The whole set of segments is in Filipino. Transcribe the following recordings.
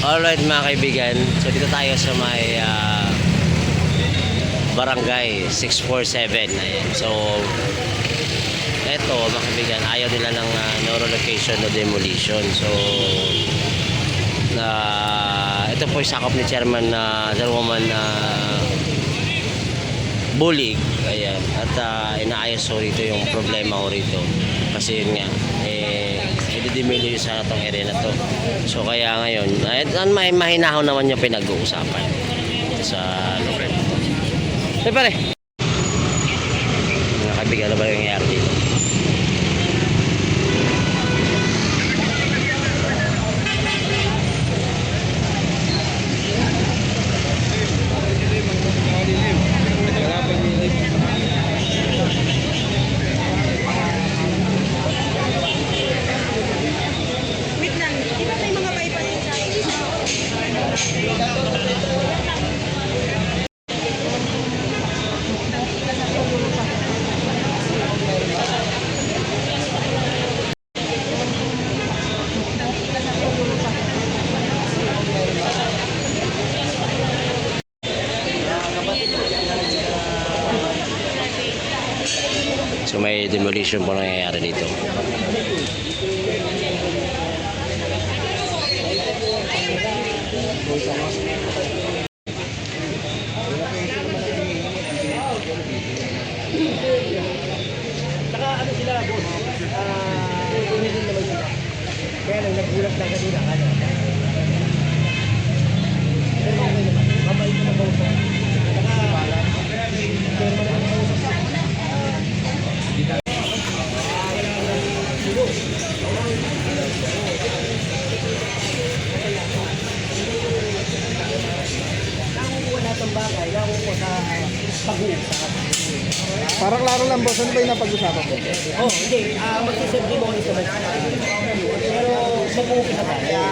Alright mga kaibigan, so dito tayo sa may barangay 647. Ayan. So eto mga kaibigan, ayaw nila ng no relocation, no demolition. So ito po sakop ni chairman na Chairwoman Bulig. Ayan. At inaayos ko rito yung problema ko rito kasi yun nga i-demolish sa itong area na to. So kaya ngayon may mahinahon naman yung pinag-uusapan sa lugar nito. Pare, mga kaibigan, ano ba yung nangyayari dito? So may demolition po nangyayari dito. Saka ano sila, boss? Hindi naman sila. Kaya lang nagbulat lang kanina. Pero okay naman. Mabait ko na boss. Parang laro lang boss, ano ba yung napag-usapan ko? Oh, hindi. Magsiserve-demolish naman sila. Pero mag-uupisa tayo.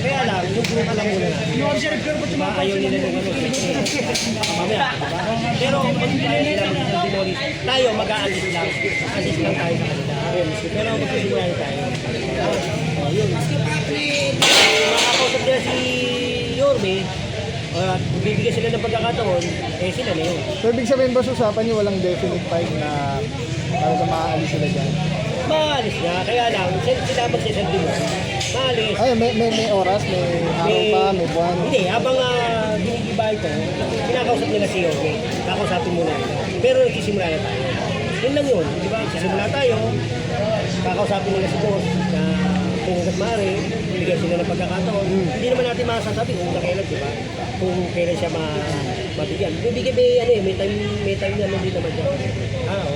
Kaya lang, yung group alam muna natin. Diba, ayaw nila ng ano. Mamaya, diba? Pero mag-demolish. Tayo, mag-a-assist lang. Assist lang tayo sa kanila. Pero magsisimula tayo. Yun. Makakausap nila si Yorme. Bibigyan sila ng pagkakataon, sila na yun. So ibig sabihin boss, usapan nyo walang definite time na para sa maaalis sila dyan? Maalis na, kaya lang, sila magsiserve mo. Maalis. Ay, may oras, may araw pa, may buwan. Hindi, habang ginigiba ito, kinakausap nila si Yorme. Kakausapin muna nila. Pero nagsisimula na tayo. Yun lang yun, di ba? Sisimula tayo, kakausapin nila si boss na kung maaari, bigyan sila ng pagkakataon. Hindi naman natin masasabi kung kailan, di ba? Kung kailan siya mabigyan. Bibigyan may time na hindi naman siya.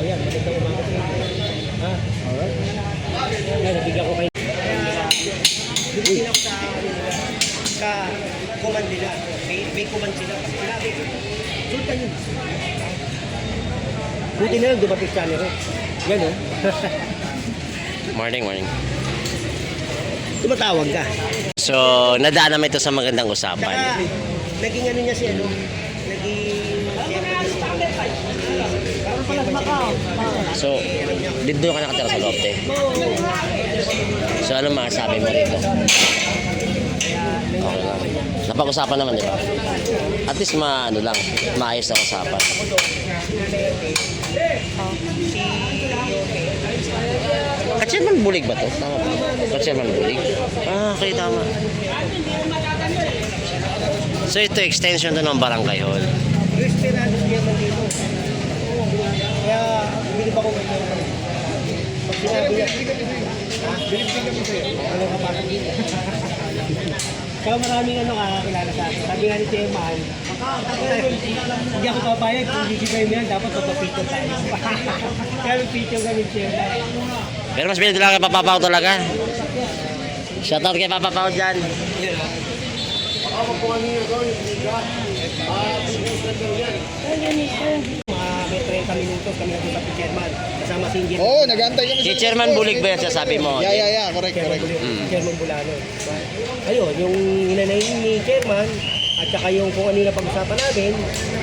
Yan, magandang umaga. Alright. Yan, nabigyan ko kayo. Bibigyan ako sa command nila. May command sila. Sinabi ko, sultan yun. Buti na lang dumating siya nila. Yan o. Morning. Tumatawag ka. So nadaan naman ito sa magandang usapan. Saka, naging ano niya si ano, naging So dito ka nakatira sa Lopte. So ano masasabi mo rito? Okay lang. Napag-usapan naman, di ba? At least maayos na usapan. Ka-Chairman Bulig ba to? Tama ba? Ka-Chairman Bulig? Okay, tama. So ito extension to ng Barangay Hall. Esperado siya man dito. Kaya, hindi pa ko ngayon. Pag sinabi niya, ano ka parang dito? Kaya maraming kakilala sa akin. Sabi nga ni Chairman, hindi ako papayag kung gigibay mo yan, dapat magpa-picture tayo. Kaya may picture kami Chairman. Pero mas pinito lang kay Papa Pao talaga. Shoutout kay Papa Pao dyan. May 30 minutos kami nag-usap ni Chairman. Kasama si Ingrid. Oo, nag-aantay kami Si Chairman Bulig ba yan sasabi mo? Yeah, correct. Chairman Bulano. Ayun, yung hinanay ni Chairman at saka yung kung ano yung napag-usapan natin,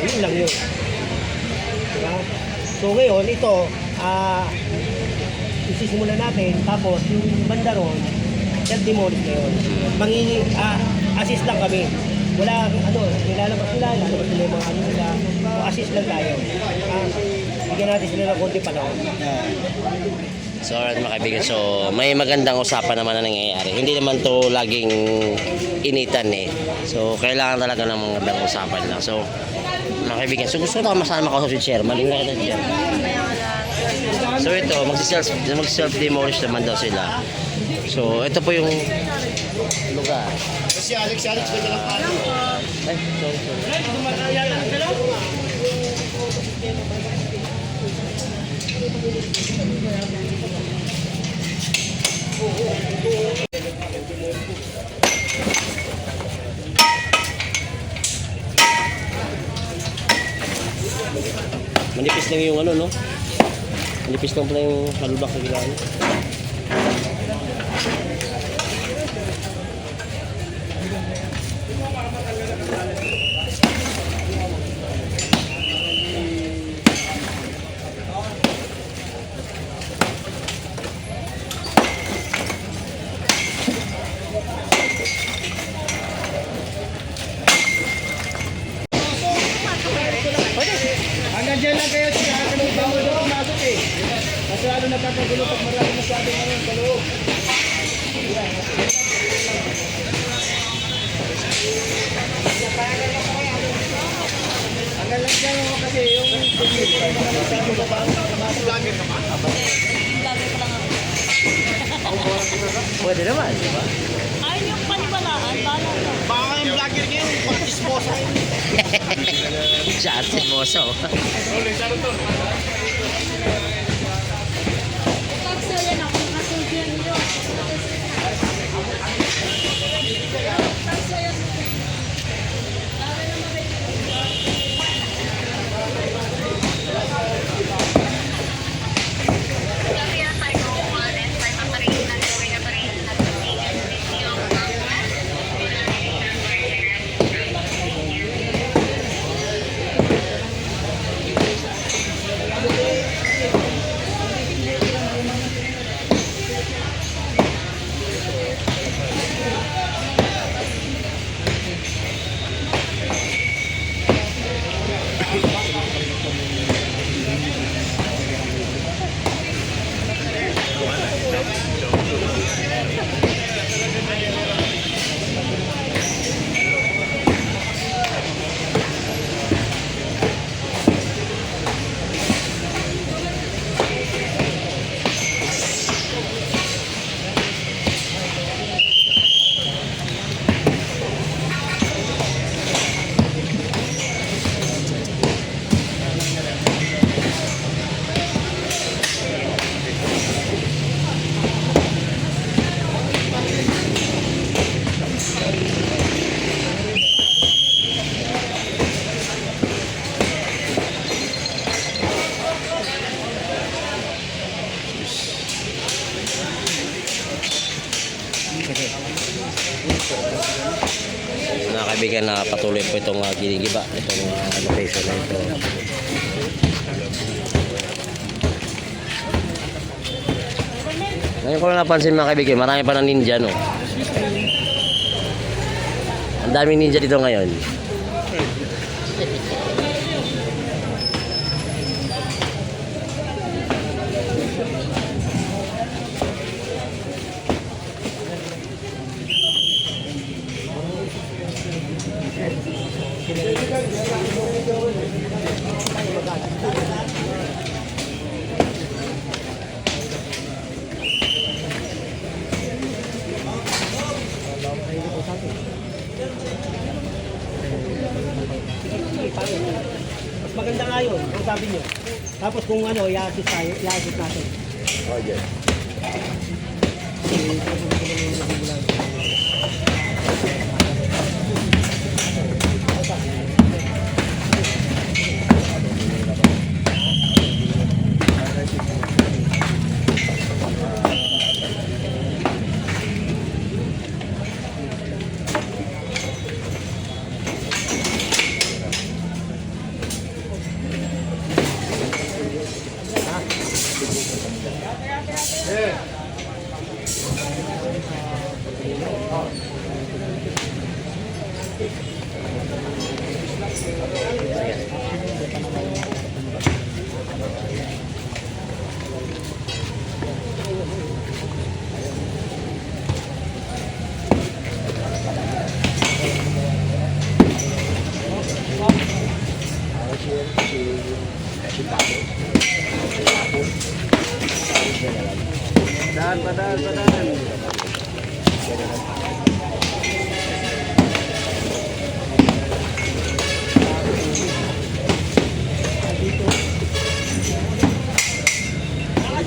yun lang yun. Diba? So ngayon, ito, isisimulan natin, tapos yung banda ron, self-demolish na yun. assist lang kami. Wala, nilalabas nila yung mga ano nila. Assist lang tayo. Bigyan natin sila ng konti panahon. So alright mga kaibigan, so may magandang usapan naman na nangyayari. Hindi naman to laging initan eh. So kailangan talaga ng magandang usapan lang. So mga kaibigan, so gusto ko na masama makausap si Chairman. Hindi na kita si Chairman. So ito, mag-self demolish naman daw sila. So ito po yung lugar. Si Alex, ganda lang pala. Ay, sorry. Manipis lang yung ano, no? Manipis lang pala yung halbak sa gilala. Hanggang dyan lang kayo siya. Kami bawal na pumasok eh. Kasi lalo nagkakagulo pag marami masyadong ano sa loob. Hanggang lang dyan ako kasi yung tubig ko naman masyadong pumasok. Vlogger ka pa? Pwede naman, di ba? Ayun yung panibalaan, bahala ka. Baka yung vlogger niya yung pag-disposa. Siya at si Moso. Tagsaya na kung kasultihan nyo. Mga kaibigan, na patuloy po itong ginigiba, itong location na ito. Ngayon ko lang napansin mga kaibigan, marami pa ng ninja, no? Ang daming ninja dito ngayon. Mas maganda nga yun, ang sabi nyo. Tapos kung ano, i-assist tayo, i-assist natin. Okay. Daan, padaan, padaan.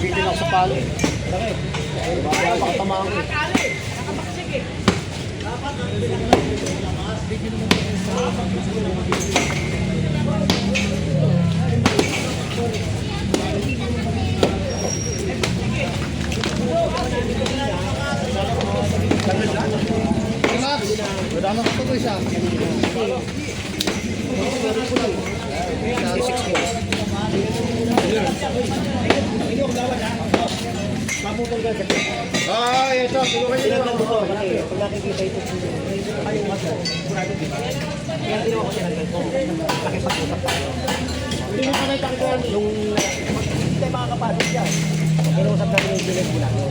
Bibitin ako sa palo. Bakit? Baka pakatamaan ko. Max, wala na ko to isa. Maputol ka sa Ah, ito. Tulungan niyo Ilan na lang ito, kasi kung nakikita ito, ay yung maso, sigurado dito. Kaya ginawa ko siya ng ganito, nakipag-usap tayo. Hindi mo pa nakita yung hindi tayo makakapasok dyan. Kinausap namin yung bilis mo namin.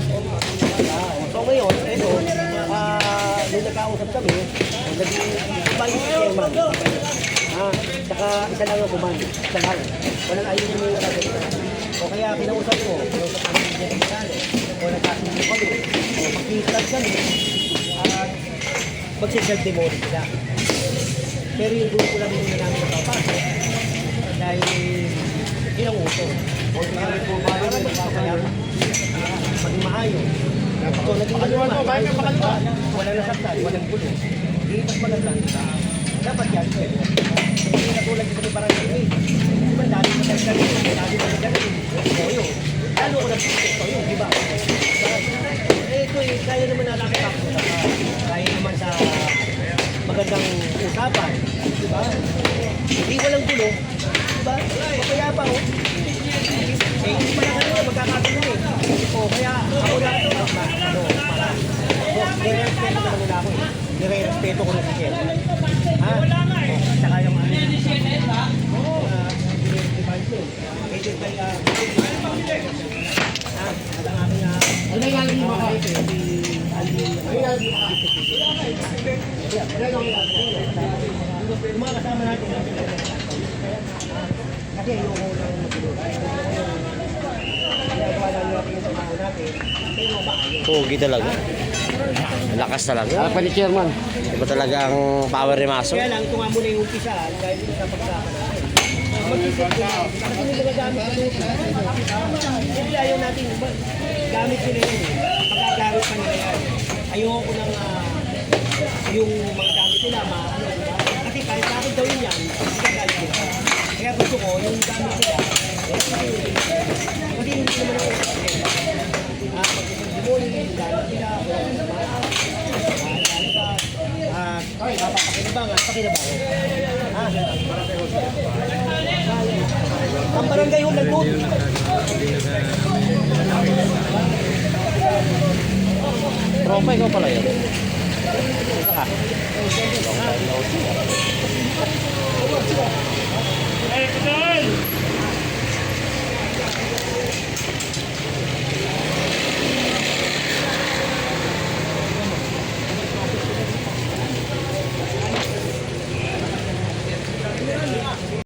So ngayon, ito, nung nagkausap kami, naging iba yung chairman. Saka isa lang ang kuman, isa lang. Walang ayaw niya yung nagkasalita. O kaya kinausap ko, kinausap namin yung general, o nagkasundo kami, o mag-install kami, at magsiself-demolish sila. Pero yung grupo lang muna namin napapasok, dahil ilang uso. O kaya po ba rin nagpapayag, maging maayos. So naging walang nasaktan, walang gulo. Hindi mas maganda, dapat yan. Hindi natulad dito ng barangay. Di ba dati mo tayo dati mo tayo o yun. Lalo ko nag-isip ko yun, di ba? Ito eh, kaya naman natin kaya naman sa magandang usapan, di ba? Hindi walang gulo, di ba? Kaya pa oh. Hindi pa lang kanina magkakatuloy eh. O kaya ako na nire-respeto ko na ako eh. Nire-respeto ko na si Kel. Tsaka yung ano ito kaya ano yung aling mga yung mga kasama natin kasi yung ginagawa natin yung trabaho natin pero maayos. Pogi talaga. Lakas talaga. Ano pa ni Chairman? Iba talaga ang power ni Maso. Kaya lang, ito nga muna yung umpisa dahil dito sa pagkakapan natin. Mag-isip ko na, kasi may ginagamit ko ito. Siyempre ayaw natin, gamit nila yun eh. Pagkagamit pa nila yan. Ayoko nang yung mga gamit nila, kasi kahit sa akin daw yun yan, magagamit nila. Kaya gusto ko, yung gamit nila, kasi hindi naman ako pag-isang yung gamit nila, pakinabangan. Ang barangay yung nag-vote. Tropa, ikaw pala yun. Isa ka.